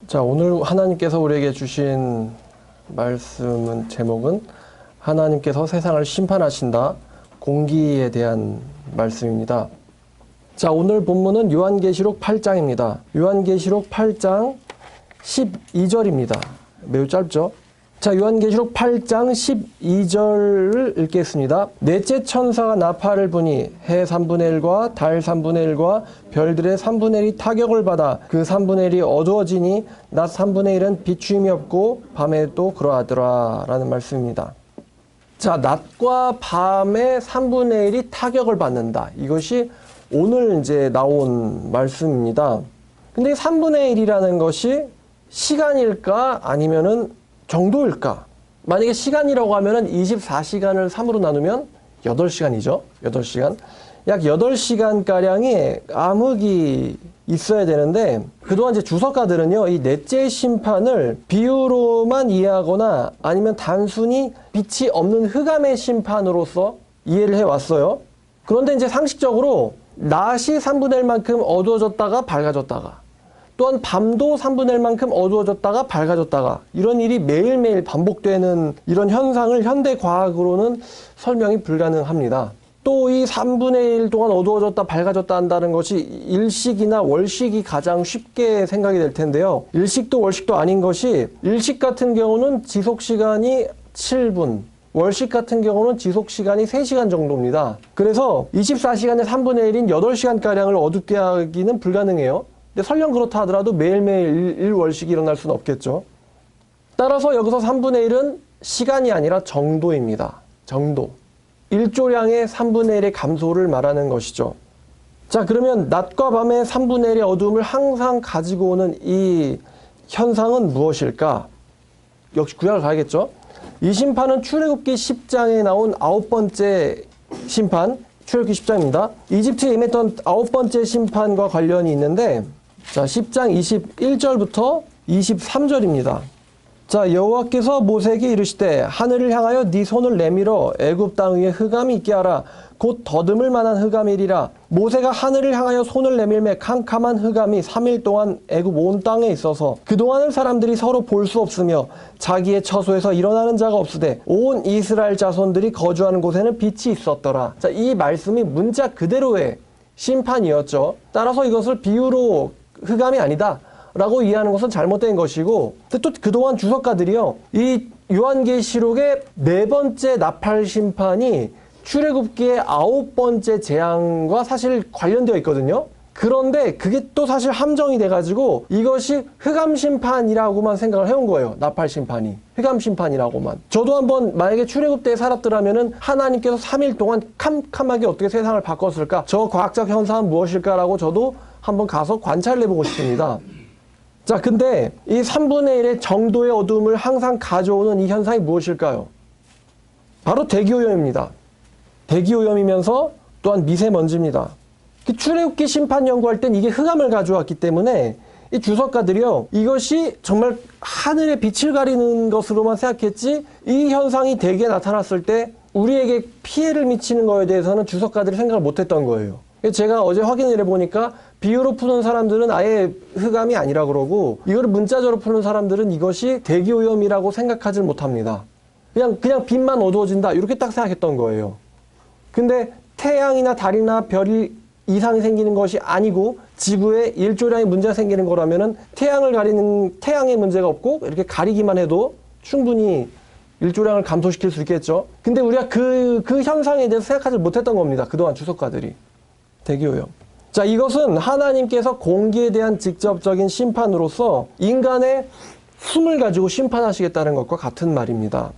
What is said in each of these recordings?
자, 오늘 하나님께서 우리에게 주신 말씀은 제목은 하나님께서 세상을 심판하신다. 공기에 대한 말씀입니다. 자, 오늘 본문은 요한계시록 8장입니다. 요한계시록 8장 12절입니다. 매우 짧죠? 자, 요한계시록 8장 12절을 읽겠습니다. 넷째 천사가 나팔을 부니 해 3분의 1과 달 3분의 1과 별들의 3분의 1이 타격을 받아 그 3분의 1이 어두워지니 낮 3분의 1은 비추임이 없고 밤에도 그러하더라 라는 말씀입니다. 자, 낮과 밤의 3분의 1이 타격을 받는다. 이것이 오늘 이제 나온 말씀입니다. 근데 3분의 1이라는 것이 시간일까 아니면은 정도일까? 만약에 시간이라고 하면은 24시간을 3으로 나누면 8시간이죠. 8시간. 약 8시간가량의 암흑이 있어야 되는데, 그동안 이제 주석가들은요, 이 넷째 심판을 비유로만 이해하거나 아니면 단순히 빛이 없는 흑암의 심판으로서 이해를 해왔어요. 그런데 이제 상식적으로 낮이 3분의 1만큼 어두워졌다가 밝아졌다가 또한 밤도 3분의 1만큼 어두워졌다가 밝아졌다가 이런 일이 매일매일 반복되는 이런 현상을 현대과학으로는 설명이 불가능합니다. 또 이 3분의 1 동안 어두워졌다 밝아졌다 한다는 것이 일식이나 월식이 가장 쉽게 생각이 될 텐데요. 일식도 월식도 아닌 것이 일식 같은 경우는 지속시간이 7분, 월식 같은 경우는 지속시간이 3시간 정도입니다. 그래서 24시간의 3분의 1인 8시간가량을 어둡게 하기는 불가능해요. 근데 설령 그렇다 하더라도 매일매일 일월식이 일어날 수는 없겠죠. 따라서 여기서 3분의 1은 시간이 아니라 정도입니다. 정도. 일조량의 3분의 1의 감소를 말하는 것이죠. 자, 그러면 낮과 밤의 3분의 1의 어두움을 항상 가지고 오는 이 현상은 무엇일까? 역시 구약을 가야겠죠. 이 심판은 출애굽기 10장에 나온 9번째 심판, 출애굽기 10장입니다. 이집트에 임했던 9번째 심판과 관련이 있는데, 자, 10장 21절부터 23절입니다. 자, 여호와께서 모세에게 이르시되 하늘을 향하여 네 손을 내밀어 애굽 땅 위에 흑암이 있게 하라. 곧 더듬을 만한 흑암이리라. 모세가 하늘을 향하여 손을 내밀매 캄캄한 흑암이 3일 동안 애굽 온 땅에 있어서 그동안은 사람들이 서로 볼 수 없으며 자기의 처소에서 일어나는 자가 없으되 온 이스라엘 자손들이 거주하는 곳에는 빛이 있었더라. 자, 이 말씀이 문자 그대로의 심판이었죠. 따라서 이것을 비유로 흑암이 아니다 라고 이해하는 것은 잘못된 것이고, 또 그동안 주석가들이요, 이 요한계시록의 4번째 나팔 심판이 출애굽기의 9번째 재앙과 사실 관련되어 있거든요. 그런데 그게 또 사실 함정이 돼가지고 이것이 흑암 심판이라고만 생각을 해온 거예요. 나팔 심판이 흑암 심판이라고만. 저도 한번 만약에 출애굽 때에 살았더라면은 하나님께서 3일 동안 캄캄하게 어떻게 세상을 바꿨을까, 저 과학적 현상은 무엇일까라고 저도 한번 가서 관찰을 해보고 싶습니다. 자, 근데 이 3분의 1의 정도의 어두움을 항상 가져오는 이 현상이 무엇일까요? 바로 대기오염입니다. 대기오염이면서 또한 미세먼지입니다. 출애굽기 심판 연구할 땐 이게 흑암을 가져왔기 때문에 이 주석가들이요, 이것이 정말 하늘의 빛을 가리는 것으로만 생각했지, 이 현상이 대기에 나타났을 때 우리에게 피해를 미치는 거에 대해서는 주석가들이 생각을 못했던 거예요. 제가 어제 확인을 해보니까 비유로 푸는 사람들은 아예 흑암이 아니라 그러고, 이거를 문자적으로 푸는 사람들은 이것이 대기오염이라고 생각하지 못합니다. 그냥 빛만 어두워진다 이렇게 딱 생각했던 거예요. 근데 태양이나 달이나 별이 이상이 생기는 것이 아니고 지구에 일조량의 문제가 생기는 거라면은 태양을 가리는 태양의 문제가 없고 이렇게 가리기만 해도 충분히 일조량을 감소시킬 수 있겠죠. 근데 우리가 그 현상에 대해서 생각하지 못했던 겁니다. 그동안 주석가들이. 대기오염. 자, 이것은 하나님께서 공기에 대한 직접적인 심판으로서 인간의 숨을 가지고 심판하시겠다는 것과 같은 말입니다.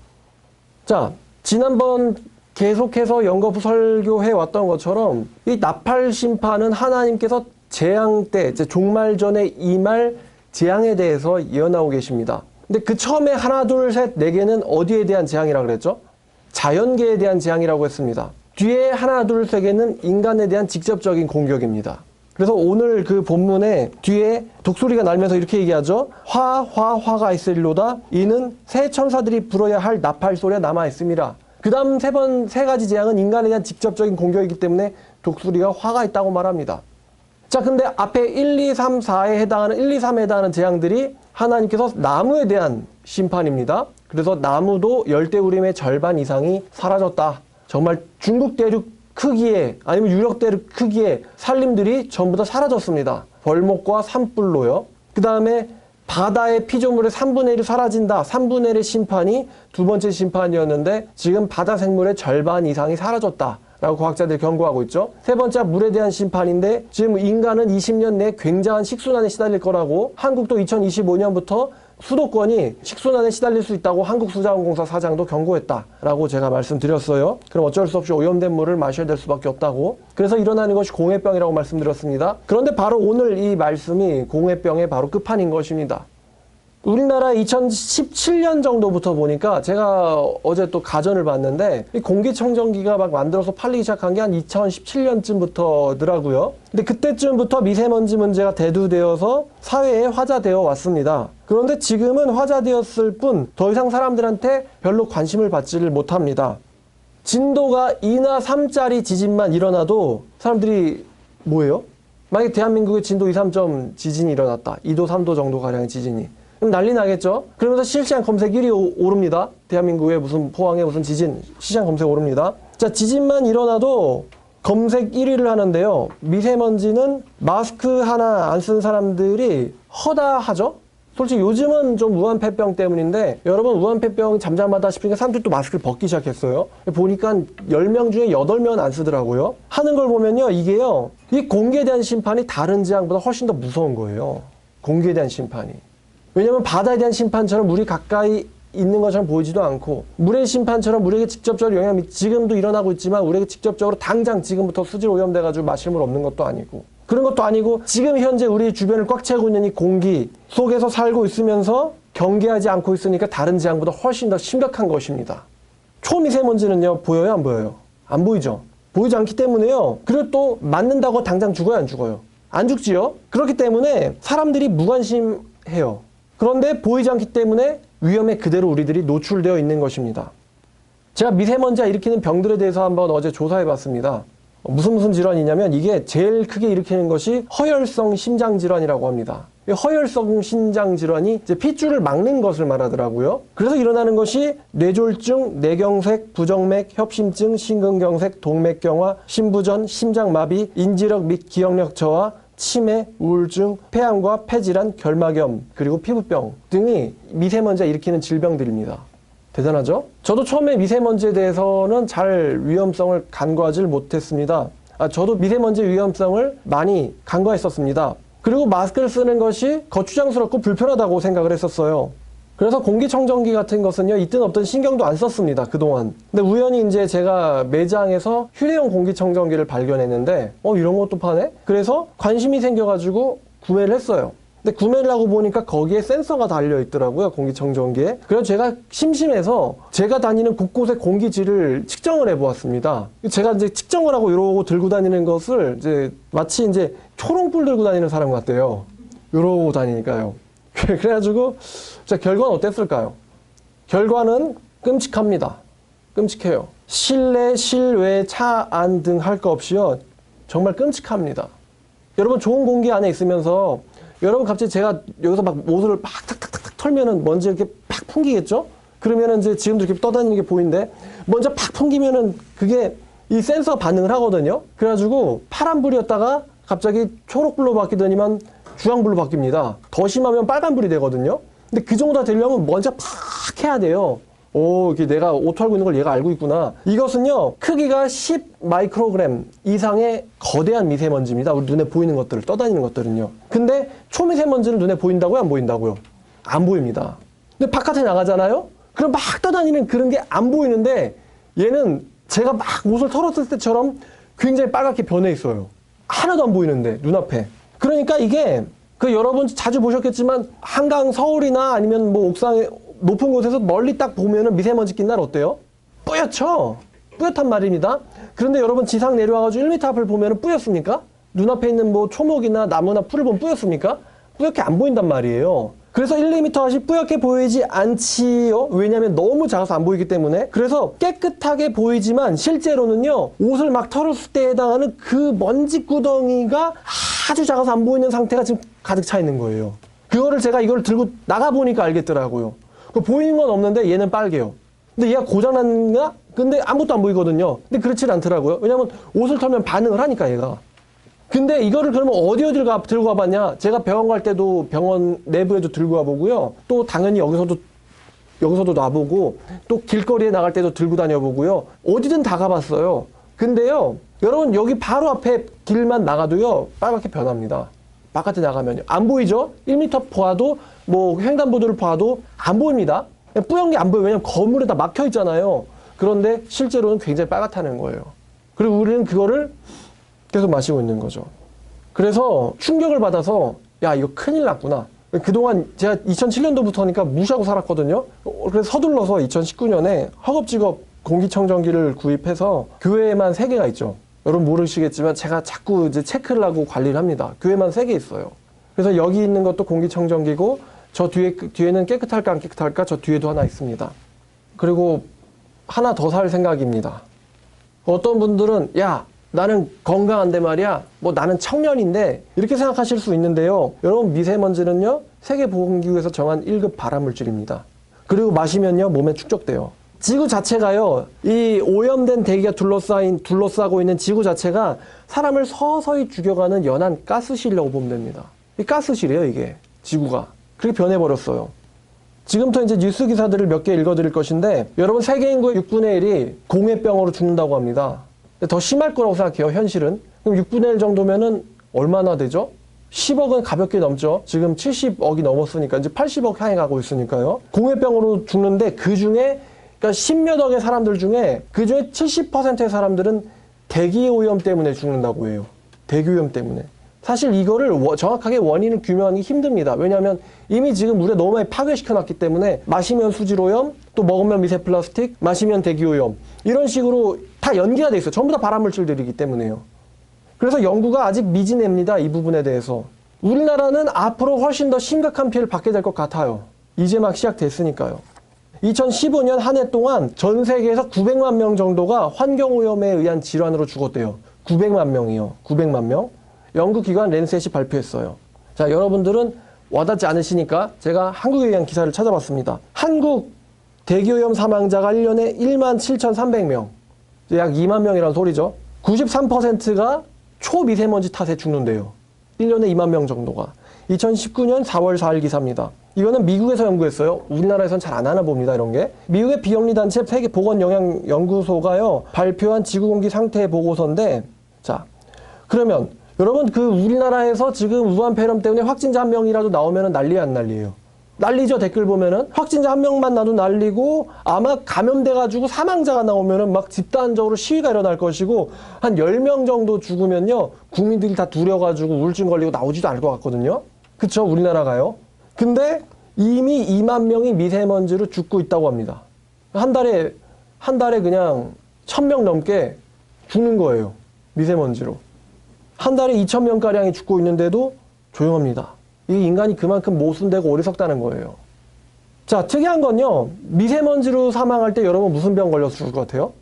자, 지난번 계속해서 연거푸 설교해 왔던 것처럼 이 나팔 심판은 하나님께서 재앙 때, 종말 전에 임할 재앙에 대해서 예언하고 계십니다. 근데 그 처음에 하나, 둘, 셋, 네 개는 어디에 대한 재앙이라고 그랬죠? 자연계에 대한 재앙이라고 했습니다. 뒤에 하나, 둘, 세 개는 인간에 대한 직접적인 공격입니다. 그래서 오늘 그 본문에 뒤에 독수리가 날면서 이렇게 얘기하죠. 화가 있으리로다. 이는 새 천사들이 불어야 할 나팔 소리가 남아있음이라. 그 다음 세 가지 재앙은 인간에 대한 직접적인 공격이기 때문에 독수리가 화가 있다고 말합니다. 자, 근데 앞에 1, 2, 3, 4에 해당하는 1, 2, 3에 해당하는 재앙들이 하나님께서 나무에 대한 심판입니다. 그래서 나무도 열대우림의 절반 이상이 사라졌다. 정말 중국 대륙 크기의 아니면 유럽 대륙 크기의 산림들이 전부 다 사라졌습니다. 벌목과 산불로요. 그 다음에 바다의 피조물의 3분의 1이 사라진다. 3분의 1의 심판이 두 번째 심판이었는데 지금 바다 생물의 절반 이상이 사라졌다. 라고 과학자들이 경고하고 있죠. 세 번째 물에 대한 심판인데 지금 인간은 20년 내에 굉장한 식순환에 시달릴 거라고 한국도 2025년부터 수도권이 식순환에 시달릴 수 있다고 한국수자원공사 사장도 경고했다라고 제가 말씀드렸어요. 그럼 어쩔 수 없이 오염된 물을 마셔야 될 수밖에 없다고. 그래서 일어나는 것이 공해병이라고 말씀드렸습니다. 그런데 바로 오늘 이 말씀이 공해병의 바로 끝판인 것입니다. 우리나라 2017년 정도부터 보니까 제가 어제 또 가전을 봤는데 이 공기청정기가 막 만들어서 팔리기 시작한 게 한 2017년쯤부터더라고요. 근데 그때쯤부터 미세먼지 문제가 대두되어서 사회에 화자되어 왔습니다. 그런데 지금은 화자되었을 뿐 더 이상 사람들한테 별로 관심을 받지를 못합니다. 진도가 2나 3짜리 지진만 일어나도 사람들이 뭐예요? 만약에 대한민국에 진도 2, 3점 지진이 일어났다. 2도, 3도 정도 가량의 지진이. 그럼 난리 나겠죠? 그러면서 실시간 검색 1위 오릅니다. 대한민국에 무슨 포항에 무슨 지진, 시장 검색 오릅니다. 자, 지진만 일어나도 검색 1위를 하는데요. 미세먼지는 마스크 하나 안 쓴 사람들이 허다하죠? 솔직히 요즘은 좀 우한폐병 때문인데 여러분 우한폐병 잠잠하다시피 사람들이 또 마스크를 벗기 시작했어요. 보니까 10명 중에 8명은 안 쓰더라고요. 하는 걸 보면요. 이게요. 이 공기에 대한 심판이 다른 재앙보다 훨씬 더 무서운 거예요. 공기에 대한 심판이. 왜냐면 바다에 대한 심판처럼 물이 가까이 있는 것처럼 보이지도 않고 물의 심판처럼 우리에게 직접적으로 영향이 지금도 일어나고 있지만 우리에게 직접적으로 당장 지금부터 수질 오염돼가지고 마실 물 없는 것도 아니고 그런 것도 아니고 지금 현재 우리 주변을 꽉 채우고 있는 이 공기 속에서 살고 있으면서 경계하지 않고 있으니까 다른 재앙보다 훨씬 더 심각한 것입니다. 초미세먼지는요 보여요 안 보여요? 안 보이죠? 보이지 않기 때문에요. 그리고 또 맞는다고 당장 죽어요 안 죽어요? 안 죽지요? 그렇기 때문에 사람들이 무관심해요. 그런데 보이지 않기 때문에 위험에 그대로 우리들이 노출되어 있는 것입니다. 제가 미세먼지가 일으키는 병들에 대해서 한번 어제 조사해봤습니다. 무슨 질환이냐면 이게 제일 크게 일으키는 것이 허혈성 심장질환이라고 합니다. 허혈성 심장질환이 이제 핏줄을 막는 것을 말하더라고요. 그래서 일어나는 것이 뇌졸중, 뇌경색, 부정맥, 협심증, 심근경색, 동맥경화, 심부전, 심장마비, 인지력 및 기억력 저하, 치매, 우울증, 폐암과 폐질환, 결막염, 그리고 피부병 등이 미세먼지가 일으키는 질병들입니다. 대단하죠? 저도 처음에 미세먼지에 대해서는 잘 위험성을 간과하지 못했습니다. 저도 미세먼지 위험성을 많이 간과했었습니다. 그리고 마스크를 쓰는 것이 거추장스럽고 불편하다고 생각을 했었어요. 그래서 공기청정기 같은 것은요, 있든 없든 신경도 안 썼습니다, 그동안. 근데 우연히 이제 제가 매장에서 휴대용 공기청정기를 발견했는데, 이런 것도 파네? 그래서 관심이 생겨가지고 구매를 했어요. 근데 구매를 하고 보니까 거기에 센서가 달려있더라고요, 공기청정기에. 그래서 제가 심심해서 제가 다니는 곳곳의 공기질을 측정을 해보았습니다. 제가 이제 측정을 하고 이러고 들고 다니는 것을 이제 마치 이제 초롱불 들고 다니는 사람 같대요. 이러고 다니니까요. 그래가지고 자 결과는 어땠을까요? 결과는 끔찍합니다. 끔찍해요. 실내, 실외, 차 안 등 할 거 없이요. 정말 끔찍합니다. 여러분 좋은 공기 안에 있으면서 여러분 갑자기 제가 여기서 막 옷을 막 탁탁탁탁 털면은 먼지 이렇게 팍 풍기겠죠? 그러면은 이제 지금도 이렇게 떠다니는 게 보이는데 먼저 팍 풍기면은 그게 이 센서 반응을 하거든요. 그래가지고 파란불이었다가 갑자기 초록불로 바뀌더니만 주황불로 바뀝니다. 더 심하면 빨간불이 되거든요. 근데 그 정도가 되려면 먼저 팍 해야 돼요. 이게 내가 옷 털고 있는 걸 얘가 알고 있구나. 이것은요, 크기가 10 마이크로그램 이상의 거대한 미세먼지입니다. 우리 눈에 보이는 것들을, 떠다니는 것들은요. 근데 초미세먼지는 눈에 보인다고요? 안 보인다고요? 안 보입니다. 근데 바깥에 나가잖아요? 그럼 막 떠다니는 그런 게 안 보이는데 얘는 제가 막 옷을 털었을 때처럼 굉장히 빨갛게 변해 있어요. 하나도 안 보이는데, 눈앞에. 그러니까 이게 여러분 자주 보셨겠지만 한강 서울이나 아니면 뭐 옥상에 높은 곳에서 멀리 딱 보면은 미세먼지 낀 날 어때요? 뿌옇죠? 뿌옇단 말입니다. 그런데 여러분 지상 내려와가지고 1m 앞을 보면은 뿌옇습니까? 눈앞에 있는 뭐 초목이나 나무나 풀을 보면 뿌옇습니까? 뿌옇게 안 보인단 말이에요. 그래서 1, 2m 앞이 뿌옇게 보이지 않지요. 왜냐하면 너무 작아서 안 보이기 때문에. 그래서 깨끗하게 보이지만 실제로는요, 옷을 막 털었을 때에 해당하는 그 먼지 구덩이가 아주 작아서 안 보이는 상태가 지금 가득 차 있는 거예요. 그거를 제가 이걸 들고 나가보니까 알겠더라고요. 보이는 건 없는데 얘는 빨개요. 근데 얘가 고장났나? 근데 아무것도 안 보이거든요. 근데 그렇진 않더라고요. 왜냐면 옷을 털면 반응을 하니까 얘가. 근데 이거를 그러면 어디 들고 가봤냐? 제가 병원 갈 때도 병원 내부에도 들고 가보고요. 또 당연히 여기서도 놔보고 또 길거리에 나갈 때도 들고 다녀보고요. 어디든 다 가봤어요. 근데요, 여러분 여기 바로 앞에 길만 나가도요 빨갛게 변합니다. 바깥에 나가면요. 안 보이죠? 1m 봐도 뭐 횡단보도를 봐도 안 보입니다. 뿌연 게 안 보여요. 왜냐면 건물에 다 막혀 있잖아요. 그런데 실제로는 굉장히 빨갛다는 거예요. 그리고 우리는 그거를 계속 마시고 있는 거죠. 그래서 충격을 받아서 야 이거 큰일 났구나. 그동안 제가 2007년도부터니까 무시하고 살았거든요. 그래서 서둘러서 2019년에 허겁지겁 공기청정기를 구입해서 교회에만 3개가 있죠. 여러분 모르시겠지만 제가 자꾸 이제 체크를 하고 관리를 합니다. 교회만 3개 있어요. 그래서 여기 있는 것도 공기청정기고 저 뒤에는 깨끗할까 안 깨끗할까 저 뒤에도 하나 있습니다. 그리고 하나 더 살 생각입니다. 어떤 분들은 야 나는 건강한데 말이야 뭐 나는 청년인데 이렇게 생각하실 수 있는데요. 여러분 미세먼지는요 세계보건기구에서 정한 1급 발암물질입니다. 그리고 마시면요 몸에 축적돼요. 지구 자체가요 이 오염된 대기가 둘러싸고 있는 지구 자체가 사람을 서서히 죽여가는 연한 가스실이라고 보면 됩니다. 이 가스실이에요 이게 지구가. 그렇게 변해버렸어요. 지금부터 이제 뉴스 기사들을 몇 개 읽어드릴 것인데 여러분 세계 인구의 6분의 1이 공해병으로 죽는다고 합니다. 더 심할 거라고 생각해요 현실은. 그럼 6분의 1 정도면은 얼마나 되죠? 10억은 가볍게 넘죠. 지금 70억이 넘었으니까 이제 80억 향해 가고 있으니까요. 공해병으로 죽는데 그 중에 그러니까 10몇 억의 사람들 중에 그 중에 70%의 사람들은 대기오염 때문에 죽는다고 해요. 대기오염 때문에. 사실 이거를 정확하게 원인을 규명하기 힘듭니다. 왜냐하면 이미 지금 우리가 너무 많이 파괴시켜놨기 때문에 마시면 수질오염, 또 먹으면 미세플라스틱, 마시면 대기오염 이런 식으로 다 연계가 돼 있어요. 전부 다 발암물질들이기 때문에요. 그래서 연구가 아직 미진합니다. 이 부분에 대해서. 우리나라는 앞으로 훨씬 더 심각한 피해를 받게 될 것 같아요. 이제 막 시작됐으니까요. 2015년 한 해 동안 전 세계에서 900만 명 정도가 환경오염에 의한 질환으로 죽었대요. 900만 명이요. 900만 명. 연구기관 랜셋이 발표했어요. 자, 여러분들은 와닿지 않으시니까 제가 한국에 의한 기사를 찾아봤습니다. 한국 대기오염 사망자가 1년에 17,300명. 약 2만 명이라는 소리죠. 93%가 초미세먼지 탓에 죽는데요. 1년에 2만 명 정도가. 2019년 4월 4일 기사입니다. 이거는 미국에서 연구했어요. 우리나라에선 잘 안 하나 봅니다, 이런 게. 미국의 비영리단체 세계보건영향연구소가요, 발표한 지구공기 상태 보고서인데, 자, 그러면 여러분 그 우리나라에서 지금 우한 폐렴 때문에 확진자 1명이라도 나오면 난리야 안 난리예요? 난리죠. 댓글 보면은 확진자 1명만 나도 난리고 아마 감염돼가지고 사망자가 나오면은 막 집단적으로 시위가 일어날 것이고 한 10명 정도 죽으면요 국민들이 다 두려워가지고 우울증 걸리고 나오지도 않을 것 같거든요. 그쵸? 우리나라가요. 근데 이미 2만 명이 미세먼지로 죽고 있다고 합니다. 한 달에 그냥 1,000명 넘게 죽는 거예요. 미세먼지로. 한 달에 2,000명가량이 죽고 있는데도 조용합니다. 이 인간이 그만큼 모순되고 오래 썩다는 거예요. 자, 특이한 건요. 미세먼지로 사망할 때 여러분 무슨 병 걸려서 죽을 것 같아요?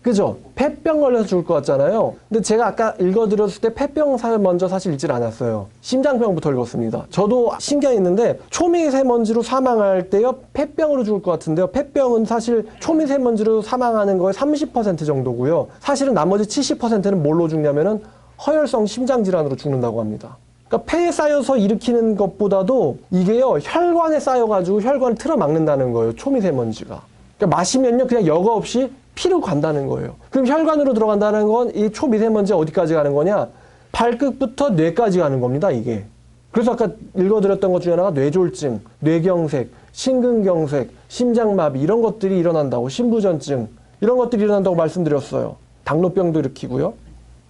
그죠? 폐병 걸려서 죽을 것 같잖아요. 근데 제가 아까 읽어드렸을 때 폐병 먼저 사실 읽질 않았어요. 심장병부터 읽었습니다. 저도 신기했는데 초미세먼지로 사망할 때요. 폐병으로 죽을 것 같은데요. 폐병은 사실 초미세먼지로 사망하는 거의 30% 정도고요. 사실은 나머지 70%는 뭘로 죽냐면은 허혈성 심장질환으로 죽는다고 합니다. 그러니까 폐에 쌓여서 일으키는 것보다도 이게요 혈관에 쌓여가지고 혈관을 틀어막는다는 거예요. 초미세먼지가. 그러니까 마시면요 그냥 여과 없이 피로 간다는 거예요. 그럼 혈관으로 들어간다는 건 이 초미세먼지가 어디까지 가는 거냐? 발끝부터 뇌까지 가는 겁니다. 이게. 그래서 아까 읽어드렸던 것 중에 하나가 뇌졸중, 뇌경색, 심근경색, 심장마비 이런 것들이 일어난다고, 신부전증 이런 것들이 일어난다고 말씀드렸어요. 당뇨병도 일으키고요.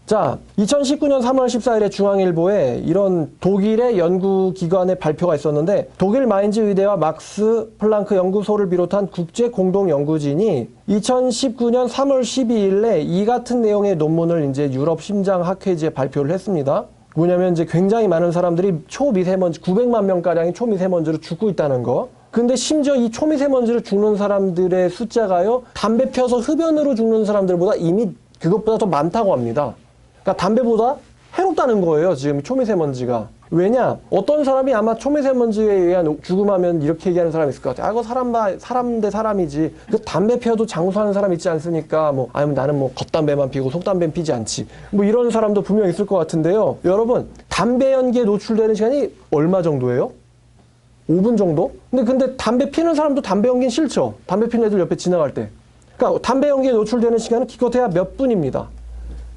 자, 2019년 3월 14일에 중앙일보에 이런 독일의 연구기관의 발표가 있었는데 독일 마인즈 의대와 막스 플랑크 연구소를 비롯한 국제 공동 연구진이 2019년 3월 12일에 이 같은 내용의 논문을 이제 유럽 심장학회지에 발표를 했습니다. 뭐냐면 이제 굉장히 많은 사람들이 초미세먼지 900만 명가량이 초미세먼지로 죽고 있다는 거. 근데 심지어 이 초미세먼지로 죽는 사람들의 숫자가요 담배 펴서 흡연으로 죽는 사람들보다 이미 그것보다 더 많다고 합니다. 그러니까 담배보다 해롭다는 거예요. 지금 초미세먼지가. 왜냐? 어떤 사람이 아마 초미세먼지에 의한 죽음하면 이렇게 얘기하는 사람이 있을 것 같아요. 아, 이거 사람 대 사람이지. 그 담배 피워도 장수하는 사람 있지 않습니까? 뭐, 아니면 나는 뭐 겉담배만 피우고 속담배는 피지 않지. 뭐 이런 사람도 분명 있을 것 같은데요. 여러분, 담배 연기에 노출되는 시간이 얼마 정도예요? 5분 정도? 근데 담배 피는 사람도 담배 연기는 싫죠. 담배 피는 애들 옆에 지나갈 때. 그러니까 담배 연기에 노출되는 시간은 기껏해야 몇 분입니다.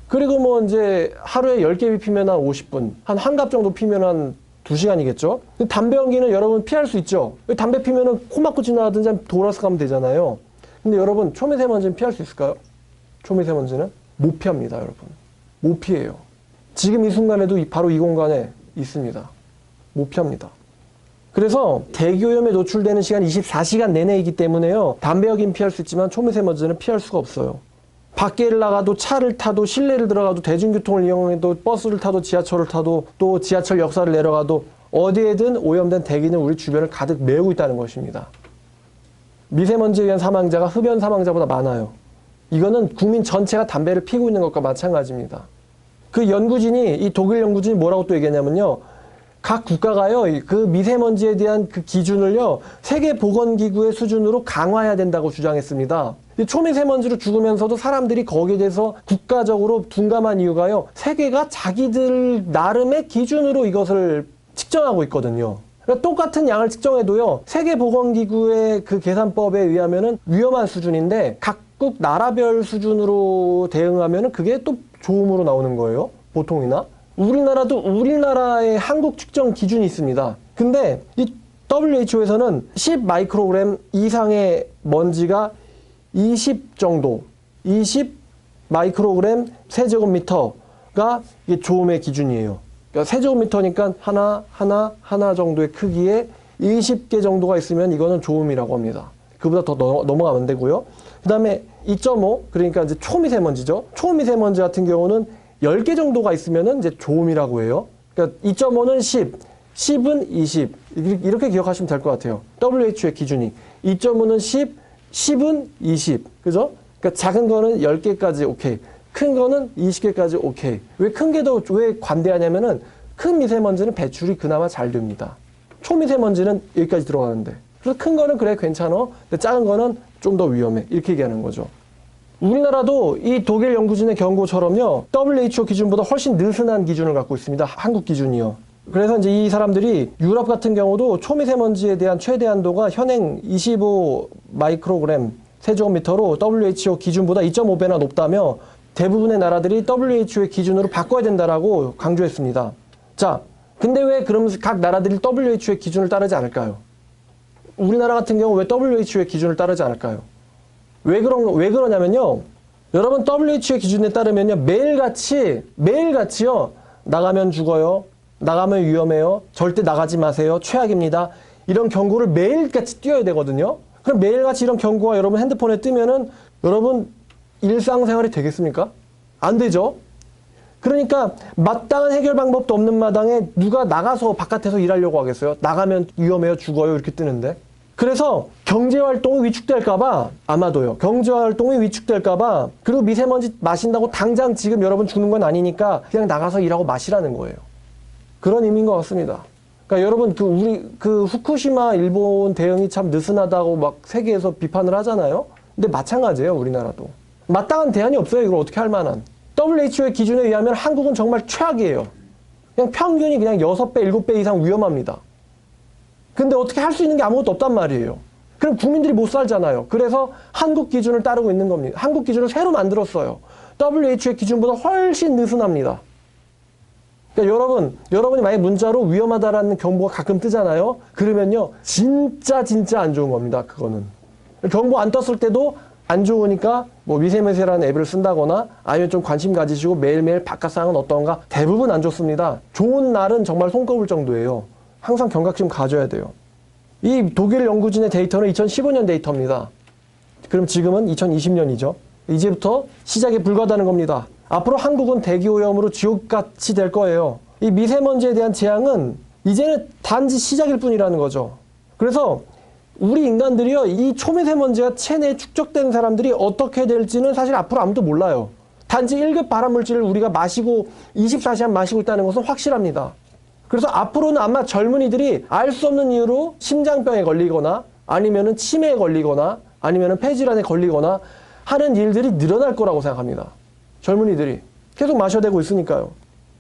그리고 뭐 이제 하루에 10개 피면 한 50분, 한 갑 정도 피면 한 2시간이겠죠? 담배 연기는 여러분 피할 수 있죠? 담배 피면은 코 막고 지나가든지 돌아서 가면 되잖아요. 근데 여러분, 초미세먼지는 피할 수 있을까요? 초미세먼지는? 못 피합니다, 여러분. 못 피해요. 지금 이 순간에도 바로 이 공간에 있습니다. 못 피합니다. 그래서 대기오염에 노출되는 시간 24시간 내내이기 때문에요. 담배 연기는 피할 수 있지만 초미세먼지는 피할 수가 없어요. 밖에를 나가도 차를 타도 실내를 들어가도 대중교통을 이용해도 버스를 타도 지하철을 타도 또 지하철 역사를 내려가도 어디에든 오염된 대기는 우리 주변을 가득 메우고 있다는 것입니다. 미세먼지에 의한 사망자가 흡연 사망자보다 많아요. 이거는 국민 전체가 담배를 피우고 있는 것과 마찬가지입니다. 그 연구진이, 이 독일 연구진이 뭐라고 또 얘기했냐면요. 각 국가가요, 그 미세먼지에 대한 그 기준을요, 세계보건기구의 수준으로 강화해야 된다고 주장했습니다. 초미세먼지로 죽으면서도 사람들이 거기에 대해서 국가적으로 둔감한 이유가요, 세계가 자기들 나름의 기준으로 이것을 측정하고 있거든요. 그러니까 똑같은 양을 측정해도요, 세계보건기구의 그 계산법에 의하면은 위험한 수준인데, 각국 나라별 수준으로 대응하면은 그게 또 좋음으로 나오는 거예요, 보통이나. 우리나라도 우리나라의 한국 측정 기준이 있습니다. 근데 이 WHO에서는 10 마이크로그램 이상의 먼지가 20 정도, 20 마이크로그램 세제곱미터가 이게 좋음의 기준이에요. 그러니까 세제곱미터니까 하나 정도의 크기에 20개 정도가 있으면 이거는 좋음이라고 합니다. 그보다 더 넘어가면 안 되고요. 그 다음에 2.5, 그러니까 이제 초미세먼지죠. 초미세먼지 같은 경우는 10개 정도가 있으면은 이제 좋음이라고 해요. 그러니까 2.5는 10, 10은 20. 이렇게 기억하시면 될 것 같아요. WHO의 기준이. 2.5는 10, 10은 20. 그죠? 그러니까 작은 거는 10개까지 오케이. 큰 거는 20개까지 오케이. 왜 큰 게 더 왜 관대하냐면은 큰 미세먼지는 배출이 그나마 잘 됩니다. 초미세먼지는 여기까지 들어가는데. 그래서 큰 거는 그래 괜찮아. 근데 작은 거는 좀 더 위험해. 이렇게 얘기하는 거죠. 우리나라도 이 독일 연구진의 경고처럼요, WHO 기준보다 훨씬 느슨한 기준을 갖고 있습니다. 한국 기준이요. 그래서 이제 이 사람들이 유럽 같은 경우도 초미세먼지에 대한 최대 한도가 현행 25 마이크로그램 세제곱미터로 WHO 기준보다 2.5배나 높다며 대부분의 나라들이 WHO의 기준으로 바꿔야 된다라고 강조했습니다. 자, 근데 왜 그럼 각 나라들이 WHO의 기준을 따르지 않을까요? 우리나라 같은 경우 왜 WHO의 기준을 따르지 않을까요? 왜 그러냐면요. 여러분 WHO의 기준에 따르면요. 매일같이요. 나가면 죽어요. 나가면 위험해요. 절대 나가지 마세요. 최악입니다. 이런 경고를 매일같이 띄워야 되거든요. 그럼 매일같이 이런 경고가 여러분 핸드폰에 뜨면은 여러분 일상생활이 되겠습니까? 안 되죠. 그러니까 마땅한 해결 방법도 없는 마당에 누가 나가서 바깥에서 일하려고 하겠어요? 나가면 위험해요. 죽어요. 이렇게 뜨는데. 그래서 경제활동이 위축될까봐, 아마도요. 경제활동이 위축될까봐, 그리고 미세먼지 마신다고 당장 지금 여러분 죽는 건 아니니까 그냥 나가서 일하고 마시라는 거예요. 그런 의미인 것 같습니다. 그러니까 여러분, 그 후쿠시마 일본 대응이 참 느슨하다고 막 세계에서 비판을 하잖아요. 근데 마찬가지예요, 우리나라도. 마땅한 대안이 없어요, 이걸 어떻게 할 만한. WHO의 기준에 의하면 한국은 정말 최악이에요. 그냥 평균이 그냥 6배, 7배 이상 위험합니다. 근데 어떻게 할 수 있는 게 아무것도 없단 말이에요. 그럼 국민들이 못 살잖아요. 그래서 한국 기준을 따르고 있는 겁니다. 한국 기준을 새로 만들었어요. WHO의 기준보다 훨씬 느슨합니다. 그러니까 여러분이 만약에 문자로 위험하다라는 경보가 가끔 뜨잖아요. 그러면요, 진짜 안 좋은 겁니다. 그거는. 경보 안 떴을 때도 안 좋으니까 뭐 미세먼지라는 앱을 쓴다거나 아니면 좀 관심 가지시고 매일매일 바깥 상황은 어떤가, 대부분 안 좋습니다. 좋은 날은 정말 손꼽을 정도예요. 항상 경각심 가져야 돼요. 이 독일 연구진의 데이터는 2015년 데이터입니다. 그럼 지금은 2020년이죠. 이제부터 시작에 불과하다는 겁니다. 앞으로 한국은 대기오염으로 지옥같이 될 거예요. 이 미세먼지에 대한 재앙은 이제는 단지 시작일 뿐이라는 거죠. 그래서 우리 인간들이요, 이 초미세먼지가 체내에 축적된 사람들이 어떻게 될지는 사실 앞으로 아무도 몰라요. 단지 1급 발암물질을 우리가 마시고 24시간 마시고 있다는 것은 확실합니다. 그래서 앞으로는 아마 젊은이들이 알 수 없는 이유로 심장병에 걸리거나 아니면은 치매에 걸리거나 아니면은 폐질환에 걸리거나 하는 일들이 늘어날 거라고 생각합니다. 젊은이들이 계속 마셔대고 있으니까요.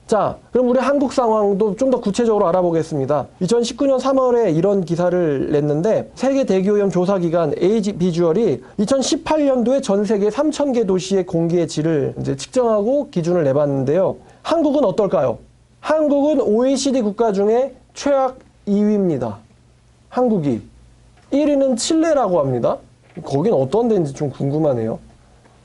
자, 그럼 우리 한국 상황도 좀 더 구체적으로 알아보겠습니다. 2019년 3월에 이런 기사를 냈는데 세계 대기오염 조사기관 에이지 비주얼이 2018년도에 전 세계 3,000개 도시의 공기의 질을 이제 측정하고 기준을 내봤는데요. 한국은 어떨까요? 한국은 OECD 국가 중에 최악 2위입니다. 한국이. 1위는 칠레라고 합니다. 거긴 어떤 데인지 좀 궁금하네요.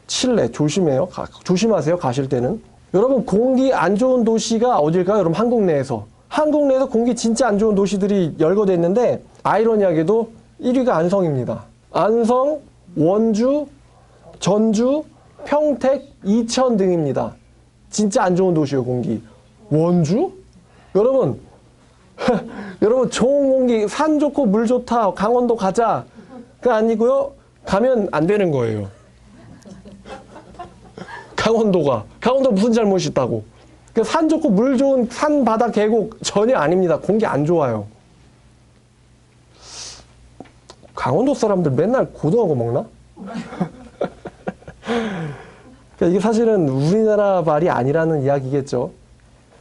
칠레 조심해요. 조심하세요. 가실 때는. 여러분 공기 안 좋은 도시가 어딜까요? 여러분 한국 내에서. 한국 내에서 공기 진짜 안 좋은 도시들이 열거됐는데 아이러니하게도 1위가 안성입니다. 안성, 원주, 전주, 평택, 이천 등입니다. 진짜 안 좋은 도시예요, 공기. 원주? 여러분, 여러분 좋은 공기, 산 좋고 물 좋다, 강원도 가자. 그게 아니고요. 가면 안 되는 거예요. 강원도 무슨 잘못이 있다고. 산 좋고 물 좋은 산, 바다, 계곡 전혀 아닙니다. 공기 안 좋아요. 강원도 사람들 맨날 고등어고 먹나? 그러니까 이게 사실은 우리나라 말이 아니라는 이야기겠죠.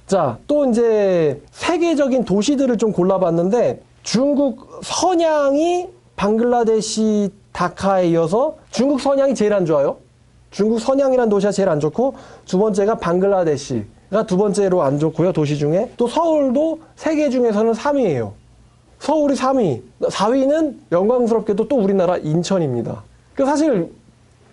자, 또 이제 세계적인 도시들을 좀 골라봤는데 중국 선양이 방글라데시 다카에 이어서 중국 선양이 제일 안 좋아요. 중국 선양이라는 도시가 제일 안 좋고 두 번째가 방글라데시가 두 번째로 안 좋고요. 도시 중에 또 서울도 세계 중에서는 3위예요. 서울이 3위, 4위는 영광스럽게도 또 우리나라 인천입니다. 그 사실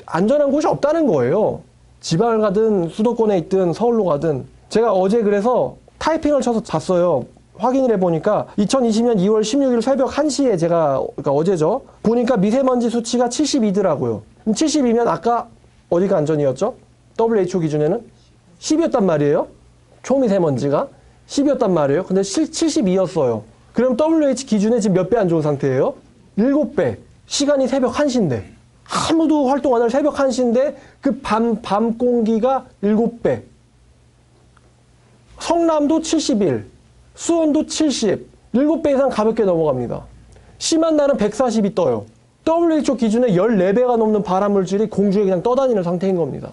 안전한 곳이 없다는 거예요. 지방을 가든 수도권에 있든 서울로 가든. 제가 어제 그래서 타이핑을 쳐서 봤어요. 확인을 해보니까 2020년 2월 16일 새벽 1시에 제가, 그러니까 어제죠. 보니까 미세먼지 수치가 72더라고요. 72면 아까 어디가 안전이었죠? WHO 기준에는 10이었단 말이에요. 초미세먼지가 10이었단 말이에요. 근데 72였어요. 그럼 WHO 기준에 지금 몇 배 안 좋은 상태예요? 7배. 시간이 새벽 1시인데. 아무도 활동 안 할 새벽 1시인데 그 밤 공기가 7배. 성남도 71, 수원도 70, 7배 이상 가볍게 넘어갑니다. 심한 날은 140이 떠요. WHO 기준에 14배가 넘는 발암물질이 공중에 그냥 떠다니는 상태인 겁니다.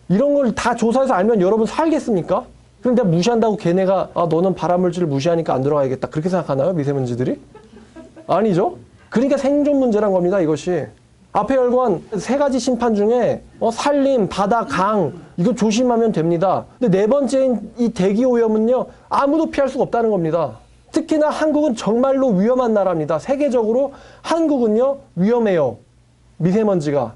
이런 걸 다 조사해서 알면 여러분 살겠습니까? 그럼 내가 무시한다고 걔네가 너는 발암물질을 무시하니까 안 들어가야겠다 그렇게 생각하나요? 미세먼지들이? 아니죠. 그러니까 생존 문제란 겁니다. 이것이. 앞에 열거한 3가지 심판 중에 산림, 바다, 강 이거 조심하면 됩니다. 근데 네 번째인 이 대기오염은요. 아무도 피할 수가 없다는 겁니다. 특히나 한국은 정말로 위험한 나라입니다. 세계적으로 한국은요. 위험해요. 미세먼지가.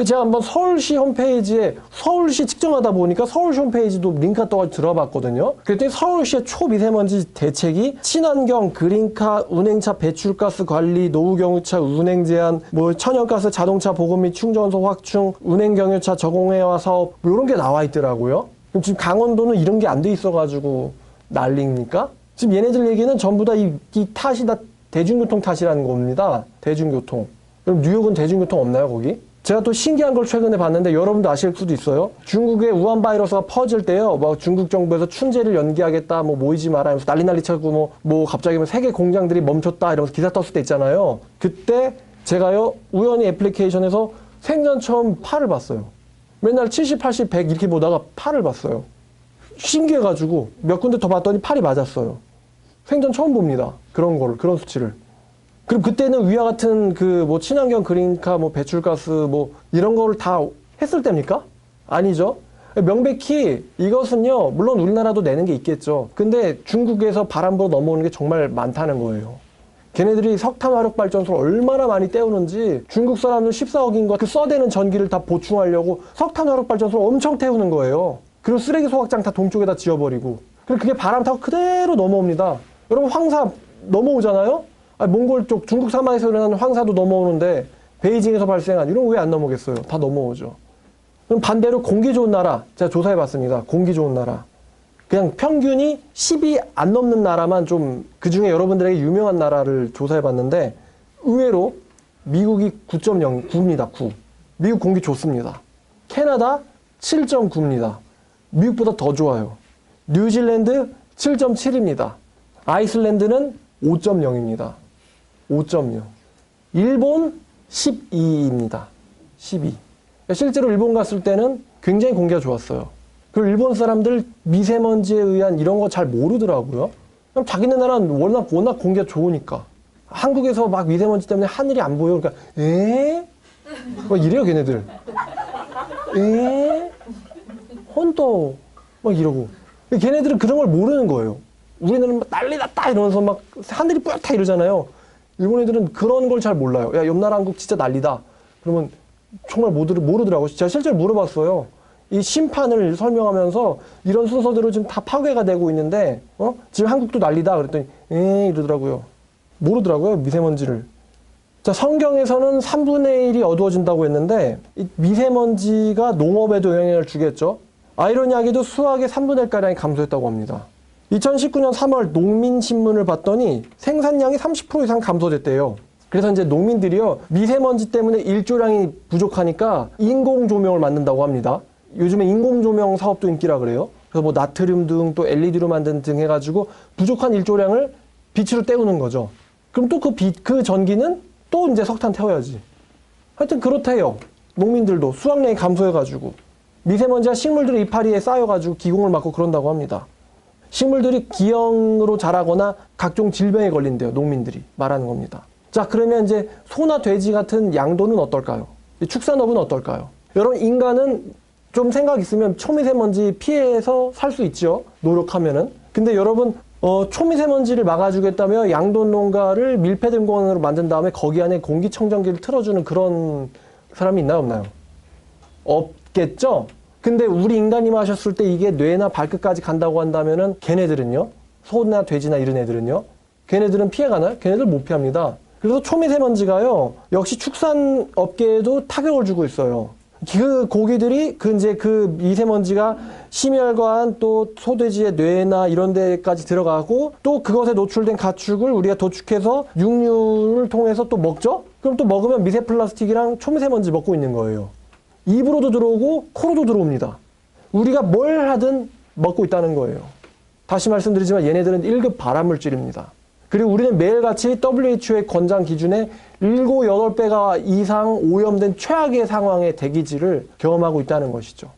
제가 한번 서울시 홈페이지에 서울시 측정하다 보니까 서울시 홈페이지도 링크가 떠가지고 들어봤거든요. 그랬더니 서울시의 초미세먼지 대책이 친환경, 그린카, 운행차 배출가스 관리, 노후경유차 운행 제한, 천연가스 자동차 보급 및 충전소 확충, 운행경유차 저공해화 사업 이런 게 나와 있더라고요. 그럼 지금 강원도는 이런 게 안 돼 있어가지고 난리입니까? 지금 얘네들 얘기는 전부 다 이 탓이 다 대중교통 탓이라는 겁니다. 대중교통. 그럼 뉴욕은 대중교통 없나요, 거기? 제가 또 신기한 걸 최근에 봤는데 여러분도 아실 수도 있어요. 중국에 우한 바이러스가 퍼질 때요. 중국 정부에서 춘제를 연기하겠다. 모이지 마라. 하면서 난리 치고 갑자기 세계 공장들이 멈췄다. 이러면서 기사 떴을 때 있잖아요. 그때 제가요. 우연히 애플리케이션에서 생전 처음 팔을 봤어요. 맨날 70, 80, 100 이렇게 보다가 팔을 봤어요. 신기해가지고 몇 군데 더 봤더니 팔이 맞았어요. 생전 처음 봅니다. 그런 수치를. 그럼 그때는 위와 같은 친환경 그린카, 배출가스, 이런 거를 다 했을 때입니까? 아니죠. 명백히 이것은요, 물론 우리나라도 내는 게 있겠죠. 근데 중국에서 바람으로 넘어오는 게 정말 많다는 거예요. 걔네들이 석탄 화력발전소를 얼마나 많이 떼우는지 중국 사람들 14억인가 그 써대는 전기를 다 보충하려고 석탄 화력발전소를 엄청 태우는 거예요. 그리고 쓰레기 소각장 다 동쪽에다 지어버리고. 그리고 그게 바람 타고 그대로 넘어옵니다. 여러분 황사 넘어오잖아요? 몽골 쪽 중국 사막에서 일어나는 황사도 넘어오는데 베이징에서 발생한 이런 거 왜 안 넘어오겠어요? 다 넘어오죠. 그럼 반대로 공기 좋은 나라 제가 조사해봤습니다. 공기 좋은 나라 그냥 평균이 10이 안 넘는 나라만 좀 그중에 여러분들에게 유명한 나라를 조사해봤는데 의외로 미국이 9.09입니다. 9. 미국 공기 좋습니다. 캐나다 7.9입니다. 미국보다 더 좋아요. 뉴질랜드 7.7입니다. 아이슬란드는 5.0입니다. 5.0. 일본 12입니다. 12. 실제로 일본 갔을 때는 굉장히 공기가 좋았어요. 그리고 일본 사람들 미세먼지에 의한 이런 거 잘 모르더라고요. 그럼 자기네 나라는 워낙 공기가 좋으니까. 한국에서 막 미세먼지 때문에 하늘이 안 보여. 그러니까 막 이래요, 걔네들. 혼또 막 이러고. 걔네들은 그런 걸 모르는 거예요. 우리는 막 난리 났다 이러면서 막 하늘이 뿌옇다 이러잖아요. 일본 애들은 그런 걸 잘 몰라요. 야, 옆나라 한국 진짜 난리다. 그러면 정말 모르더라고요. 제가 실제로 물어봤어요. 이 심판을 설명하면서 이런 순서대로 지금 다 파괴가 되고 있는데, 지금 한국도 난리다. 그랬더니, 이러더라고요. 모르더라고요, 미세먼지를. 자, 성경에서는 3분의 1이 어두워진다고 했는데, 이 미세먼지가 농업에도 영향을 주겠죠. 아이러니하게도 수확의 3분의 1가량이 감소했다고 합니다. 2019년 3월 농민신문을 봤더니 생산량이 30% 이상 감소됐대요. 그래서 이제 농민들이요, 미세먼지 때문에 일조량이 부족하니까 인공조명을 만든다고 합니다. 요즘에 인공조명 사업도 인기라 그래요. 그래서 뭐 나트륨 등 또 LED로 만든 등 해가지고 부족한 일조량을 빛으로 때우는 거죠. 그럼 또 그 전기는 또 이제 석탄 태워야지. 하여튼 그렇대요. 농민들도 수확량이 감소해가지고 미세먼지가 식물들의 이파리에 쌓여가지고 기공을 맞고 그런다고 합니다. 식물들이 기형으로 자라거나 각종 질병에 걸린대요. 농민들이 말하는 겁니다. 자, 그러면 이제 소나 돼지 같은 양도는 어떨까요? 축산업은 어떨까요? 여러분, 인간은 좀 생각 있으면 초미세먼지 피해서 살 수 있죠. 노력하면은. 근데 여러분, 초미세먼지를 막아주겠다며 양돈 농가를 밀폐된 공간으로 만든 다음에 거기 안에 공기청정기를 틀어주는 그런 사람이 있나요, 없나요? 없겠죠? 근데 우리 인간이 마셨을 때 이게 뇌나 발끝까지 간다고 한다면은 걔네들은요? 소나 돼지나 이런 애들은요? 걔네들은 피해가나요? 걔네들 못 피합니다. 그래서 초미세먼지가요, 역시 축산업계에도 타격을 주고 있어요. 그 고기들이 그 미세먼지가 심혈관 또 소돼지의 뇌나 이런 데까지 들어가고 또 그것에 노출된 가축을 우리가 도축해서 육류를 통해서 또 먹죠? 그럼 또 먹으면 미세 플라스틱이랑 초미세먼지 먹고 있는 거예요. 입으로도 들어오고 코로도 들어옵니다. 우리가 뭘 하든 먹고 있다는 거예요. 다시 말씀드리지만 얘네들은 1급 발암물질입니다. 그리고 우리는 매일같이 WHO의 권장 기준에 7, 8배가 이상 오염된 최악의 상황의 대기질을 경험하고 있다는 것이죠.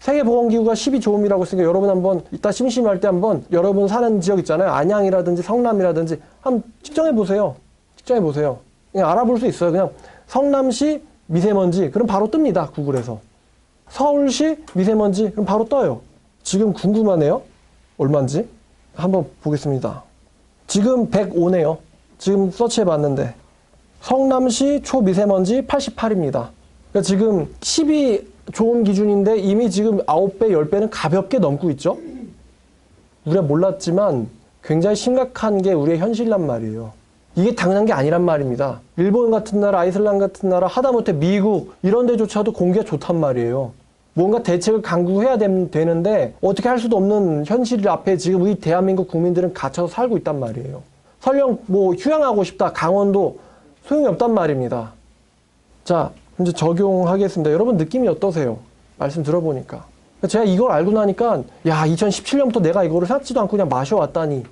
세계보건기구가 12조음이라고 했으니까 여러분 한번 이따 심심할 때 한번 여러분 사는 지역 있잖아요. 안양이라든지 성남이라든지 한번 측정해보세요. 측정해보세요. 그냥 알아볼 수 있어요. 그냥 성남시 미세먼지 그럼 바로 뜹니다. 구글에서. 서울시 미세먼지 그럼 바로 떠요. 지금 궁금하네요. 얼마인지 한번 보겠습니다. 지금 105네요. 지금 서치해봤는데 성남시 초미세먼지 88입니다. 그러니까 지금 12조음 기준인데 이미 지금 9배, 10배는 가볍게 넘고 있죠. 우리가 몰랐지만 굉장히 심각한 게 우리의 현실란 말이에요. 이게 당연한 게 아니란 말입니다. 일본 같은 나라, 아이슬란드 같은 나라, 하다못해 미국 이런 데조차도 공기가 좋단 말이에요. 뭔가 대책을 강구해야 되는데 어떻게 할 수도 없는 현실 앞에 지금 우리 대한민국 국민들은 갇혀서 살고 있단 말이에요. 설령 뭐 휴양하고 싶다, 강원도 소용이 없단 말입니다. 자, 이제 적용하겠습니다. 여러분 느낌이 어떠세요? 말씀 들어보니까. 제가 이걸 알고 나니까 야, 2017년부터 내가 이거를 생각지도 않고 그냥 마셔왔다니.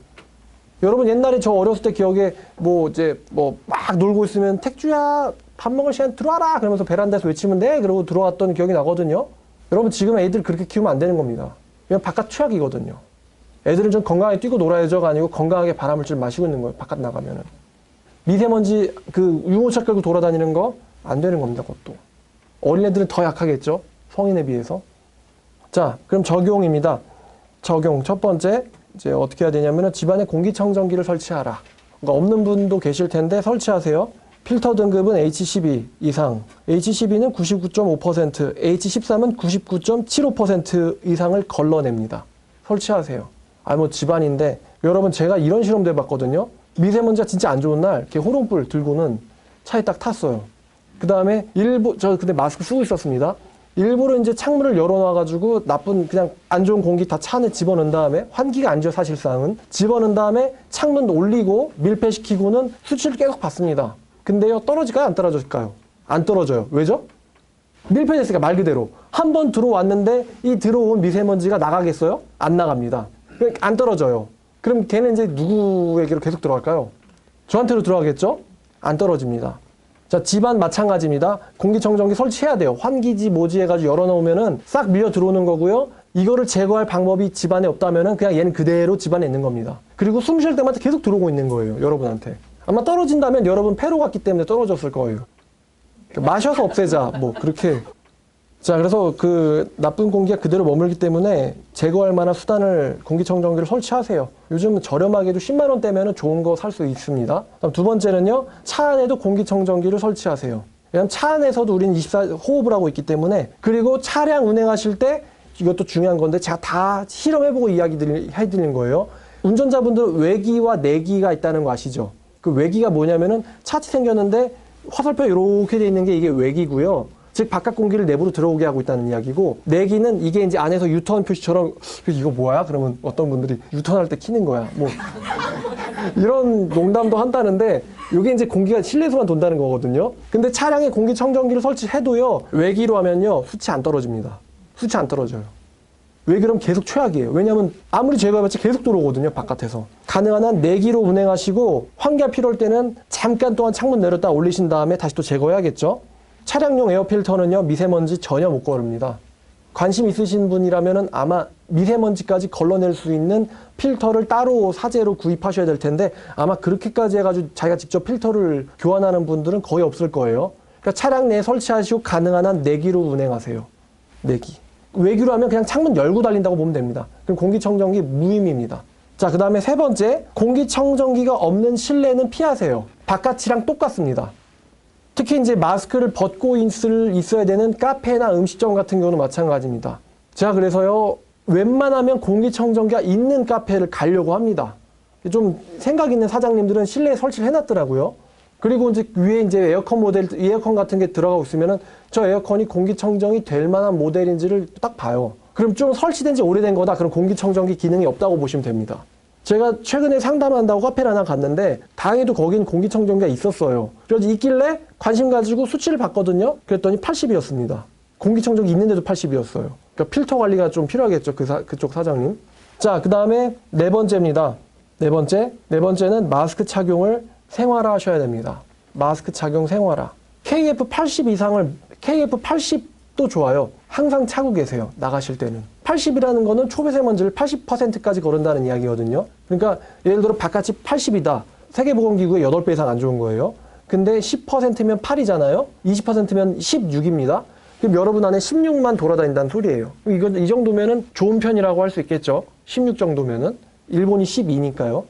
여러분 옛날에 저 어렸을 때 기억에 막 놀고 있으면 택주야 밥 먹을 시간 들어와라 그러면서 베란다에서 외치면 돼 그러고 들어왔던 기억이 나거든요. 여러분 지금 애들 그렇게 키우면 안 되는 겁니다. 그냥 바깥 최악이거든요. 애들은 좀 건강하게 뛰고 놀아야죠가 아니고 건강하게 바람물질 마시고 있는 거예요. 바깥 나가면은. 미세먼지 유모차 끌고 돌아다니는 거 안 되는 겁니다. 그것도. 어린애들은 더 약하겠죠. 성인에 비해서. 자, 그럼 적용입니다. 적용 첫 번째 이제 어떻게 해야 되냐면은 집안에 공기청정기를 설치하라. 그러니까 없는 분도 계실 텐데 설치하세요. 필터 등급은 H12 이상, H12는 99.5%, H13은 99.75% 이상을 걸러냅니다. 설치하세요. 뭐 집안인데 여러분 제가 이런 실험도 해봤거든요. 미세먼지가 진짜 안 좋은 날 이렇게 호롱불 들고는 차에 딱 탔어요. 그 다음에 저 그때 마스크 쓰고 있었습니다. 일부러 이제 창문을 열어놔가지고 나쁜 그냥 안 좋은 공기 다 차 안에 집어넣은 다음에 환기가 안 좋아 사실상은 집어넣은 다음에 창문 올리고 밀폐시키고는 수치를 계속 봤습니다. 근데요 떨어질까요? 안 떨어질까요? 안 떨어져요. 왜죠? 밀폐됐으니까 말 그대로 한 번 들어왔는데 이 들어온 미세먼지가 나가겠어요? 안 나갑니다. 안 떨어져요. 그럼 걔는 이제 누구에게로 계속 들어갈까요? 저한테로 들어가겠죠? 안 떨어집니다. 자, 집안 마찬가지입니다. 공기청정기 설치해야 돼요. 환기지 뭐지 해가지고 열어놓으면은 싹 밀려 들어오는 거고요. 이거를 제거할 방법이 집안에 없다면은 그냥 얘는 그대로 집안에 있는 겁니다. 그리고 숨 쉴 때마다 계속 들어오고 있는 거예요. 여러분한테. 아마 떨어진다면 여러분 폐로 갔기 때문에 떨어졌을 거예요. 마셔서 없애자. 뭐 그렇게. 자, 그래서 그 나쁜 공기가 그대로 머물기 때문에 제거할 만한 수단을 공기청정기를 설치하세요. 요즘 저렴하게도 10만 원대면은 좋은 거 살 수 있습니다. 다음 두 번째는요, 차 안에도 공기청정기를 설치하세요. 왜냐면 차 안에서도 우리는 24 호흡을 하고 있기 때문에. 그리고 차량 운행하실 때 이것도 중요한 건데 제가 다 실험해보고 해드리는 거예요. 운전자분들 외기와 내기가 있다는 거 아시죠? 그 외기가 뭐냐면은 차체 생겼는데 화살표 이렇게 돼 있는 게 이게 외기고요. 즉 바깥 공기를 내부로 들어오게 하고 있다는 이야기고, 내기는 이게 이제 안에서 유턴 표시처럼 이거 뭐야? 그러면 어떤 분들이 유턴할 때 키는 거야. 뭐 이런 농담도 한다는데 이게 이제 공기가 실내에서만 돈다는 거거든요. 근데 차량에 공기청정기를 설치해도요, 외기로 하면요 수치 안 떨어집니다. 수치 안 떨어져요. 왜 그럼 계속 최악이에요. 왜냐하면 아무리 제거해봤자 계속 들어오거든요. 바깥에서. 가능한 한 내기로 운행하시고 환기가 필요할 때는 잠깐 동안 창문 내렸다 올리신 다음에 다시 또 제거해야겠죠. 차량용 에어필터는요, 미세먼지 전혀 못 거릅니다. 관심 있으신 분이라면은 아마 미세먼지까지 걸러낼 수 있는 필터를 따로 사제로 구입하셔야 될 텐데, 아마 그렇게까지 해가지고 자기가 직접 필터를 교환하는 분들은 거의 없을 거예요. 그러니까 차량 내에 설치하시고 가능한 한 내기로 운행하세요. 내기. 외기로 하면 그냥 창문 열고 달린다고 보면 됩니다. 그럼 공기청정기 무의미입니다. 자, 그 다음에 세 번째, 공기청정기가 없는 실내는 피하세요. 바깥이랑 똑같습니다. 특히 이제 마스크를 벗고 있어야 되는 카페나 음식점 같은 경우는 마찬가지입니다. 제가 그래서요, 웬만하면 공기청정기가 있는 카페를 가려고 합니다. 좀 생각 있는 사장님들은 실내에 설치를 해놨더라고요. 그리고 이제 위에 이제 에어컨 같은 게 들어가고 있으면은 저 에어컨이 공기청정이 될 만한 모델인지를 딱 봐요. 그럼 좀 설치된 지 오래된 거다. 그럼 공기청정기 기능이 없다고 보시면 됩니다. 제가 최근에 상담한다고 카페를 하나 갔는데 다행히도 거긴 공기청정기가 있었어요. 그래서 있길래 관심 가지고 수치를 봤거든요. 그랬더니 80이었습니다. 공기청정기 있는데도 80이었어요. 그러니까 필터 관리가 좀 필요하겠죠. 그쪽 사장님. 자, 그 다음에 네 번째입니다. 네 번째는 마스크 착용을 생활화하셔야 됩니다. 마스크 착용 생활화. KF80 이상을, KF80도 좋아요. 항상 차고 계세요. 나가실 때는. 80이라는 거는 초미세먼지를 80%까지 거른다는 이야기거든요. 그러니까 예를 들어 바깥이 80이다. 세계보건기구의 8배 이상 안 좋은 거예요. 근데 10%면 8이잖아요. 20%면 16입니다. 그럼 여러분 안에 16만 돌아다닌다는 소리예요. 이 정도면은 좋은 편이라고 할 수 있겠죠. 16 정도면은. 일본이 12니까요.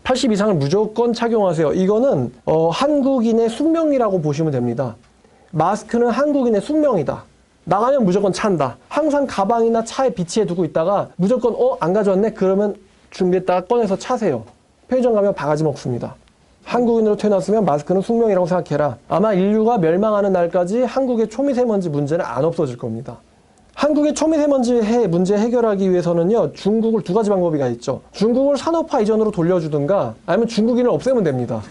80 이상을 무조건 착용하세요. 이거는 한국인의 숙명이라고 보시면 됩니다. 마스크는 한국인의 숙명이다. 나가면 무조건 찬다. 항상 가방이나 차에 비치해 두고 있다가 무조건 안 가져왔네? 그러면 준비했다가 꺼내서 차세요. 편의점 가면 바가지 먹습니다. 한국인으로 태어났으면 마스크는 숙명이라고 생각해라. 아마 인류가 멸망하는 날까지 한국의 초미세먼지 문제는 안 없어질 겁니다. 한국의 초미세먼지 문제 해결하기 위해서는요, 중국을 두 가지 방법이 있죠. 중국을 산업화 이전으로 돌려주든가 아니면 중국인을 없애면 됩니다.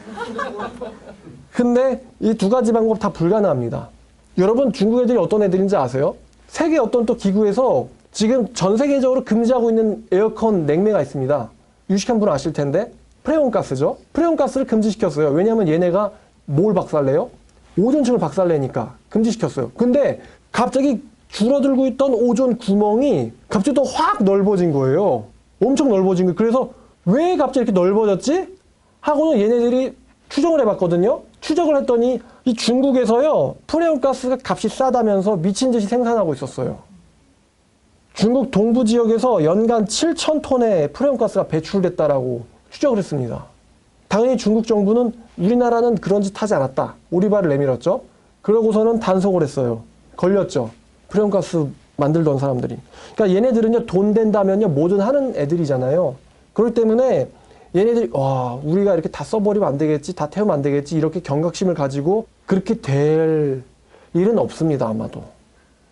근데 이 두 가지 방법 다 불가능합니다. 여러분, 중국 애들이 어떤 애들인지 아세요? 세계 어떤 또 기구에서 지금 전 세계적으로 금지하고 있는 에어컨 냉매가 있습니다. 유식한 분은 아실 텐데 프레온가스죠. 프레온가스를 금지시켰어요. 왜냐하면 얘네가 뭘 박살내요? 오존층을 박살내니까 금지시켰어요. 근데 갑자기 줄어들고 있던 오존 구멍이 갑자기 또 확 넓어진 거예요. 엄청 넓어진 거예요. 그래서 왜 갑자기 이렇게 넓어졌지? 하고는 얘네들이 추정을 해봤거든요. 추적을 했더니 이 중국에서요, 프레온가스가 값이 싸다면서 미친 듯이 생산하고 있었어요. 중국 동부 지역에서 연간 7,000톤의 프레온가스가 배출됐다라고 추적을 했습니다. 당연히 중국 정부는 우리나라는 그런 짓 하지 않았다. 오리발을 내밀었죠. 그러고서는 단속을 했어요. 걸렸죠. 프레온가스 만들던 사람들이. 그러니까 얘네들은요, 돈 된다면요, 뭐든 하는 애들이잖아요. 그렇기 때문에 얘네들이, 우리가 이렇게 다 써버리면 안 되겠지, 다 태우면 안 되겠지, 이렇게 경각심을 가지고 그렇게 될 일은 없습니다, 아마도.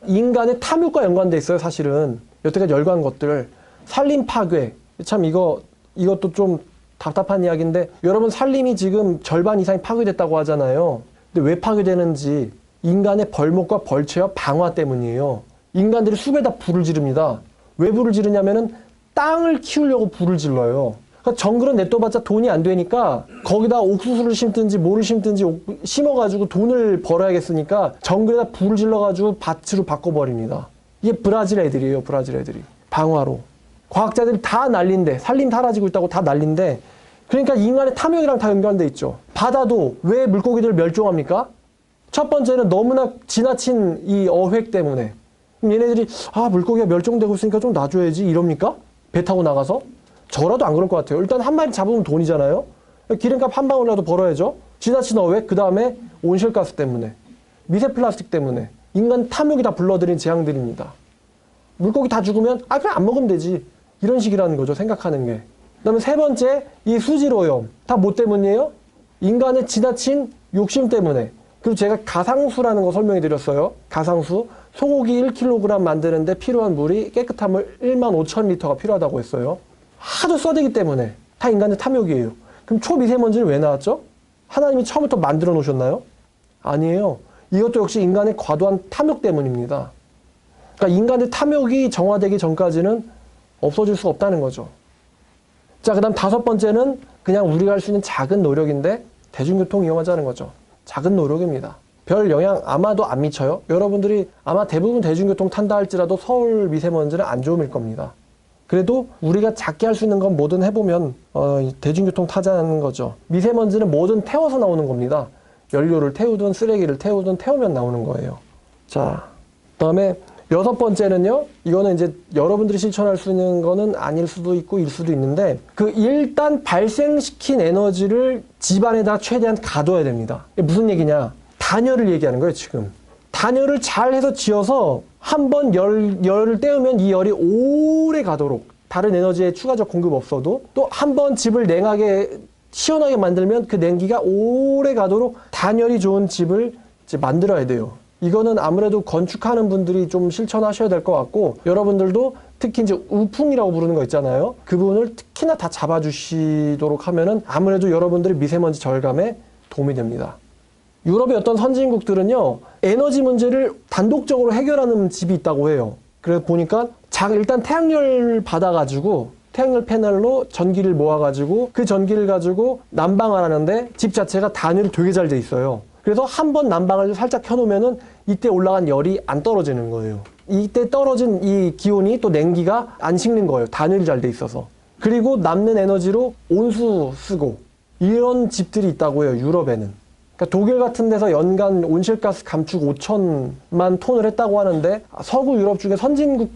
인간의 탐욕과 연관돼 있어요, 사실은. 여태까지 열거한 것들. 산림 파괴. 참 이것도 좀 답답한 이야기인데, 여러분 산림이 지금 절반 이상이 파괴됐다고 하잖아요. 근데 왜 파괴되는지, 인간의 벌목과 벌채와 방화 때문이에요. 인간들이 숲에다 불을 지릅니다. 왜 불을 지르냐면은 땅을 키우려고 불을 질러요. 그러니까 정글은 냅둬봤자 돈이 안 되니까 거기다 옥수수를 심든지 뭐를 심든지 심어가지고 돈을 벌어야겠으니까 정글에다 불을 질러가지고 밭으로 바꿔버립니다. 이게 브라질 애들이에요. 브라질 애들이. 방화로. 과학자들이 다 난린데, 산림 사라지고 있다고 다 난린데, 그러니까 인간의 탐욕이랑 다 연관돼 있죠. 바다도 왜 물고기들을 멸종합니까? 첫 번째는 너무나 지나친 이 어획 때문에. 얘네들이 물고기가 멸종되고 있으니까 좀 놔줘야지 이럽니까? 배 타고 나가서? 저라도 안 그럴 것 같아요. 일단 한 마리 잡으면 돈이잖아요. 기름값 한 방울이라도 벌어야죠. 지나친 어획, 그 다음에 온실가스 때문에, 미세 플라스틱 때문에 인간 탐욕이 다 불러들인 재앙들입니다. 물고기 다 죽으면 그냥 안 먹으면 되지. 이런 식이라는 거죠. 생각하는 게. 그 다음에 세 번째, 이 수질오염. 다 뭐 때문이에요? 인간의 지나친 욕심 때문에. 그리고 제가 가상수라는 거 설명해 드렸어요. 가상수. 소고기 1kg 만드는데 필요한 물이 깨끗한 물 15,000리터가 필요하다고 했어요. 하도 써대기 때문에. 다 인간의 탐욕이에요. 그럼 초미세먼지는 왜 나왔죠? 하나님이 처음부터 만들어 놓으셨나요? 아니에요. 이것도 역시 인간의 과도한 탐욕 때문입니다. 그러니까 인간의 탐욕이 정화되기 전까지는 없어질 수 없다는 거죠. 자, 그 다음 다섯 번째는 그냥 우리가 할 수 있는 작은 노력인데 대중교통 이용하자는 거죠. 작은 노력입니다. 별 영향 아마도 안 미쳐요. 여러분들이 아마 대부분 대중교통 탄다 할지라도 서울 미세먼지는 안 좋음일 겁니다. 그래도 우리가 작게 할 수 있는 건 뭐든 해보면 대중교통 타자는 거죠. 미세먼지는 뭐든 태워서 나오는 겁니다. 연료를 태우든 쓰레기를 태우든 태우면 나오는 거예요. 자, 그 다음에 여섯 번째는요. 이거는 이제 여러분들이 실천할 수 있는 거는 아닐 수도 있고 일 수도 있는데 일단 발생시킨 에너지를 집안에다 최대한 가둬야 됩니다. 이게 무슨 얘기냐? 단열을 얘기하는 거예요, 지금. 단열을 잘 해서 지어서 한번 열을 떼우면 이 열이 오래 가도록 다른 에너지의 추가적 공급 없어도 또 한 번 집을 냉하게 시원하게 만들면 그 냉기가 오래 가도록 단열이 좋은 집을 이제 만들어야 돼요. 이거는 아무래도 건축하는 분들이 좀 실천하셔야 될 것 같고 여러분들도 특히 이제 우풍이라고 부르는 거 있잖아요. 그 부분을 특히나 다 잡아주시도록 하면은 아무래도 여러분들의 미세먼지 절감에 도움이 됩니다. 유럽의 어떤 선진국들은요, 에너지 문제를 단독적으로 해결하는 집이 있다고 해요. 그래서 보니까 일단 태양열 받아가지고 태양열 패널로 전기를 모아가지고 그 전기를 가지고 난방을 하는데 집 자체가 단열이 되게 잘 돼 있어요. 그래서 한 번 난방을 살짝 켜놓으면은 이때 올라간 열이 안 떨어지는 거예요. 이때 떨어진 이 기온이 또 냉기가 안 식는 거예요. 단열이 잘 돼 있어서. 그리고 남는 에너지로 온수 쓰고 이런 집들이 있다고 해요. 유럽에는. 그러니까 독일 같은 데서 연간 온실가스 감축 5천만 톤을 했다고 하는데 서구 유럽 중에 선진국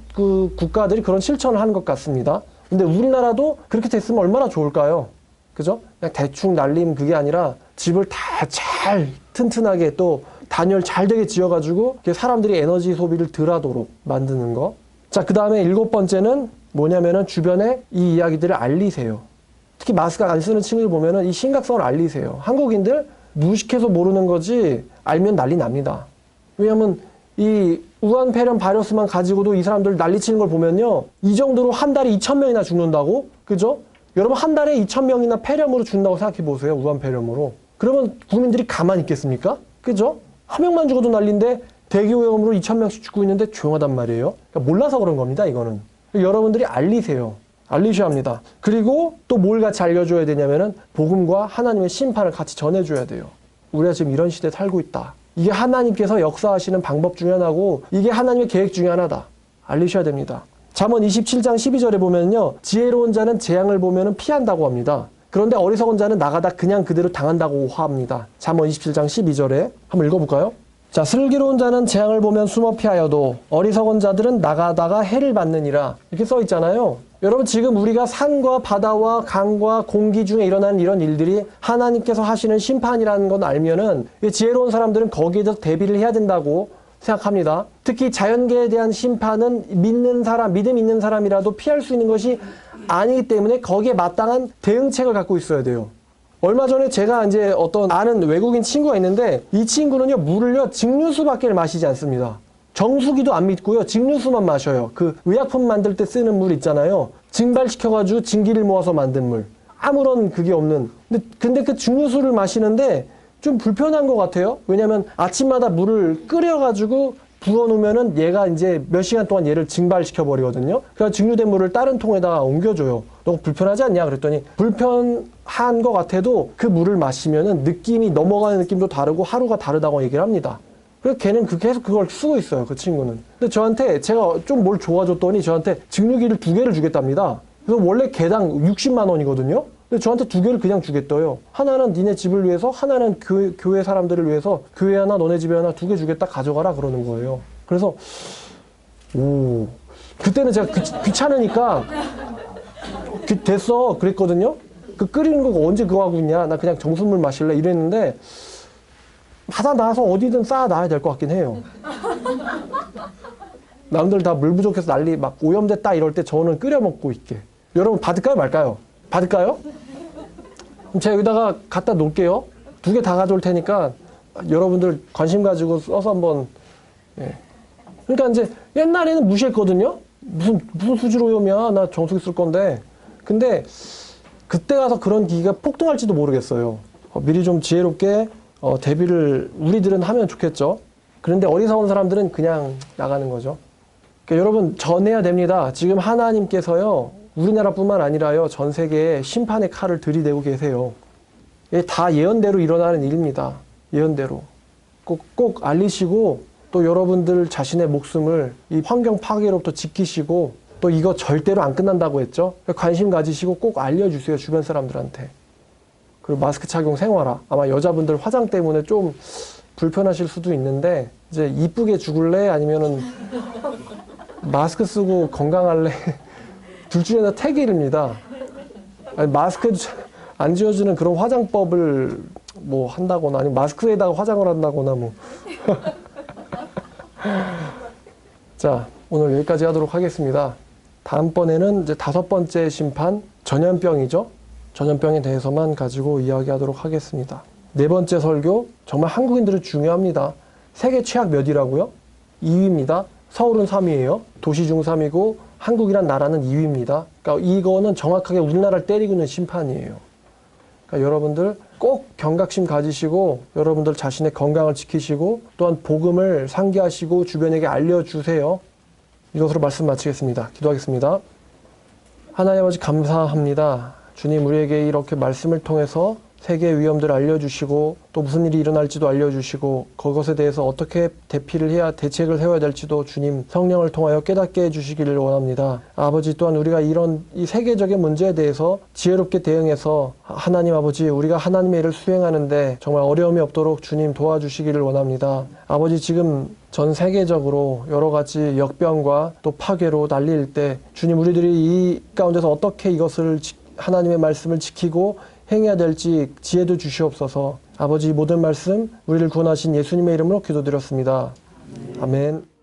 국가들이 그런 실천을 하는 것 같습니다. 근데 우리나라도 그렇게 됐으면 얼마나 좋을까요? 그죠? 그냥 대충 날림 그게 아니라 집을 다 잘 튼튼하게 또 단열 잘 되게 지어가지고 사람들이 에너지 소비를 덜 하도록 만드는 거. 자, 그 다음에 일곱 번째는 뭐냐면은 주변에 이 이야기들을 알리세요. 특히 마스크 안 쓰는 친구들 보면은 이 심각성을 알리세요. 한국인들 무식해서 모르는 거지 알면 난리 납니다. 왜냐면 이 우한 폐렴 바이러스만 가지고도 이 사람들 난리치는 걸 보면요. 이 정도로 한 달에 2,000명이나 죽는다고? 그죠? 여러분 한 달에 2,000명이나 폐렴으로 죽는다고 생각해 보세요. 우한 폐렴으로. 그러면 국민들이 가만히 있겠습니까? 그죠? 한 명만 죽어도 난리인데 대기오염으로 2,000명씩 죽고 있는데 조용하단 말이에요. 그러니까 몰라서 그런 겁니다. 이거는. 여러분들이 알리세요. 알리셔야 합니다. 그리고 또 뭘 같이 알려줘야 되냐면은 복음과 하나님의 심판을 같이 전해줘야 돼요. 우리가 지금 이런 시대에 살고 있다. 이게 하나님께서 역사하시는 방법 중에 하나고 이게 하나님의 계획 중에 하나다. 알리셔야 됩니다. 잠언 27장 12절에 보면요. 지혜로운 자는 재앙을 보면은 피한다고 합니다. 그런데 어리석은 자는 나가다 그냥 그대로 당한다고 화합니다. 잠언 27장 12절에 한번 읽어볼까요? 자, 슬기로운 자는 재앙을 보면 숨어 피하여도 어리석은 자들은 나가다가 해를 받느니라. 이렇게 써 있잖아요. 여러분 지금 우리가 산과 바다와 강과 공기 중에 일어나는 이런 일들이 하나님께서 하시는 심판이라는 건 알면은 지혜로운 사람들은 거기에 대해서 대비를 해야 된다고 생각합니다. 특히 자연계에 대한 심판은 믿음 있는 사람이라도 피할 수 있는 것이 아니기 때문에 거기에 마땅한 대응책을 갖고 있어야 돼요. 얼마 전에 제가 이제 어떤 아는 외국인 친구가 있는데 이 친구는요, 물을요, 증류수밖에 마시지 않습니다. 정수기도 안 믿고요, 증류수만 마셔요. 그 의약품 만들 때 쓰는 물 있잖아요. 증발시켜가지고 증기를 모아서 만든 물. 아무런 그게 없는. 근데 그 증류수를 마시는데 좀 불편한 것 같아요. 왜냐면 아침마다 물을 끓여가지고 부어놓으면은 얘가 이제 몇 시간 동안 얘를 증발시켜 버리거든요. 그래서 증류된 물을 다른 통에다가 옮겨줘요. 너무 불편하지 않냐? 그랬더니 불편한 것 같아도 그 물을 마시면은 느낌이 넘어가는 느낌도 다르고 하루가 다르다고 얘기를 합니다. 그래서 걔는 계속 그걸 쓰고 있어요. 그 친구는. 근데 저한테 제가 좀 뭘 좋아줬더니 저한테 증류기를 2개를 주겠답니다. 그래서 원래 개당 60만 원이거든요. 근데 저한테 2개를 그냥 주겠어요. 하나는 니네 집을 위해서, 하나는 교회 사람들을 위해서, 교회 하나, 너네 집에 하나 2개 주겠다, 가져가라 그러는 거예요. 그래서 그때는 제가 귀찮으니까 됐어 그랬거든요. 그 끓이는 거 언제 그거 하고 있냐, 나 그냥 정수물 마실래 이랬는데 하다 나서 어디든 쌓아 놔야 될 것 같긴 해요. 남들 다 물 부족해서 난리 막 오염됐다 이럴 때 저는 끓여 먹고 있게. 여러분 받을까요 말까요? 받을까요? 그럼 제가 여기다가 갖다 놓을게요. 2개 다 가져올 테니까 여러분들 관심 가지고 써서 한번. 예. 그러니까 이제 옛날에는 무시했거든요. 무슨 수질 오염이야, 나 정수기 쓸 건데. 근데 그때 가서 그런 기기가 폭등할지도 모르겠어요. 미리 좀 지혜롭게 대비를 우리들은 하면 좋겠죠. 그런데 어리석은 사람들은 그냥 나가는 거죠. 그러니까 여러분 전해야 됩니다. 지금 하나님께서요, 우리나라뿐만 아니라요, 전 세계에 심판의 칼을 들이대고 계세요. 이게 다 예언대로 일어나는 일입니다. 예언대로. 꼭 알리시고, 또 여러분들 자신의 목숨을 이 환경 파괴로부터 지키시고, 또 이거 절대로 안 끝난다고 했죠. 관심 가지시고 꼭 알려주세요, 주변 사람들한테. 그리고 마스크 착용 생활화. 아마 여자분들 화장 때문에 좀 불편하실 수도 있는데, 이제 이쁘게 죽을래? 아니면은 마스크 쓰고 건강할래? 둘 중에 하나 택일입니다. 아니, 마스크 안 지워주는 그런 화장법을 뭐 한다거나, 아니면 마스크에다가 화장을 한다거나 뭐. 자, 오늘 여기까지 하도록 하겠습니다. 다음번에는 이제 5번째 심판, 전염병이죠. 전염병에 대해서만 가지고 이야기하도록 하겠습니다. 4번째 설교, 정말 한국인들은 중요합니다. 세계 최악 몇이라고요? 2위입니다. 서울은 3위예요. 도시 중 3위고 한국이란 나라는 2위입니다. 그러니까 이거는 정확하게 우리나라를 때리고 있는 심판이에요. 그러니까 여러분들 꼭 경각심 가지시고 여러분들 자신의 건강을 지키시고 또한 복음을 상기하시고 주변에게 알려주세요. 이것으로 말씀 마치겠습니다. 기도하겠습니다. 하나님 아버지 감사합니다. 주님, 우리에게 이렇게 말씀을 통해서 세계의 위험들을 알려주시고 또 무슨 일이 일어날지도 알려주시고 그것에 대해서 어떻게 대책을 세워야 될지도 주님 성령을 통하여 깨닫게 해주시기를 원합니다. 아버지, 또한 우리가 이 세계적인 문제에 대해서 지혜롭게 대응해서 하나님 아버지, 우리가 하나님의 일을 수행하는데 정말 어려움이 없도록 주님 도와주시기를 원합니다. 아버지, 지금 전 세계적으로 여러 가지 역병과 또 파괴로 난리일 때 주님, 우리들이 이 가운데서 어떻게 이것을 하나님의 말씀을 지키고 행해야 될지 지혜도 주시옵소서. 아버지, 모든 말씀 우리를 구원하신 예수님의 이름으로 기도드렸습니다. 아멘.